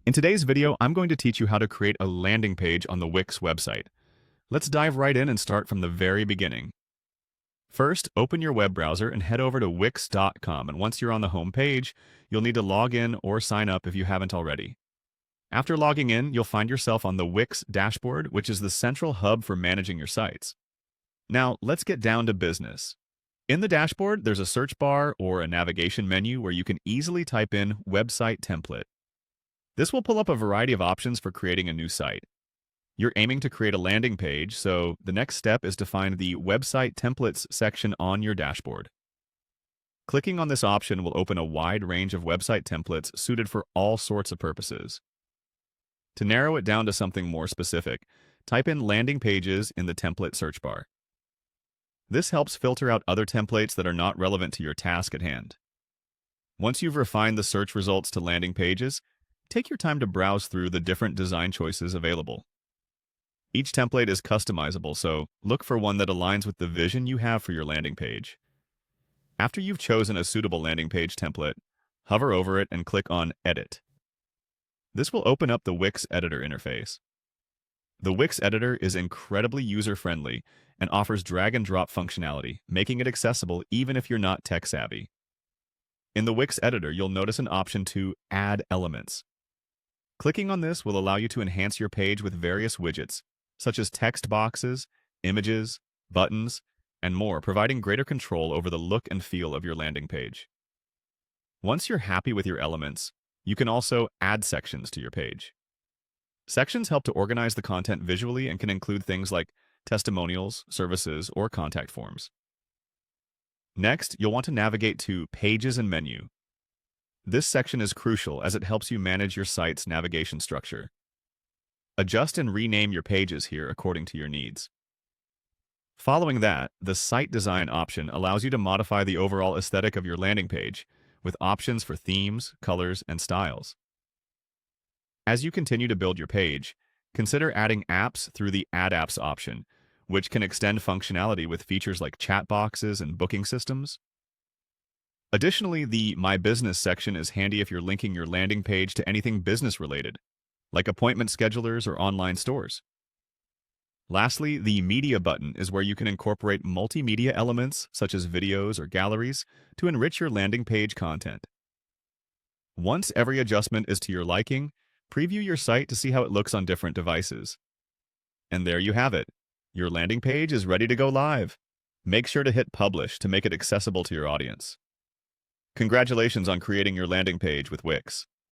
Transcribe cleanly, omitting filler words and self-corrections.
In today's video, I'm going to teach you how to create a landing page on the Wix website. Let's dive right in and start from the very beginning. First, open your web browser and head over to wix.com, and once you're on the home page, you'll need to log in or sign up if you haven't already. After logging in, you'll find yourself on the Wix dashboard, which is the central hub for managing your sites. Now, let's get down to business. In the dashboard, there's a search bar or a navigation menu where you can easily type in website template. This will pull up a variety of options for creating a new site. You're aiming to create a landing page, so the next step is to find the Website Templates section on your dashboard. Clicking on this option will open a wide range of website templates suited for all sorts of purposes. To narrow it down to something more specific, type in landing pages in the template search bar. This helps filter out other templates that are not relevant to your task at hand. Once you've refined the search results to landing pages, take your time to browse through the different design choices available. Each template is customizable, so look for one that aligns with the vision you have for your landing page. After you've chosen a suitable landing page template, hover over it and click on Edit. This will open up the Wix Editor interface. The Wix Editor is incredibly user-friendly and offers drag-and-drop functionality, making it accessible even if you're not tech-savvy. In the Wix Editor, you'll notice an option to Add Elements. Clicking on this will allow you to enhance your page with various widgets, such as text boxes, images, buttons, and more, providing greater control over the look and feel of your landing page. Once you're happy with your elements, you can also add sections to your page. Sections help to organize the content visually and can include things like testimonials, services, or contact forms. Next, you'll want to navigate to Pages and Menu. This section is crucial as it helps you manage your site's navigation structure. Adjust and rename your pages here according to your needs. Following that, the Site Design option allows you to modify the overall aesthetic of your landing page, with options for themes, colors, and styles. As you continue to build your page, consider adding apps through the Add Apps option, which can extend functionality with features like chat boxes and booking systems. Additionally, the My Business section is handy if you're linking your landing page to anything business-related, like appointment schedulers or online stores. Lastly, the Media button is where you can incorporate multimedia elements, such as videos or galleries, to enrich your landing page content. Once every adjustment is to your liking, preview your site to see how it looks on different devices. And there you have it. Your landing page is ready to go live. Make sure to hit Publish to make it accessible to your audience. Congratulations on creating your landing page with Wix.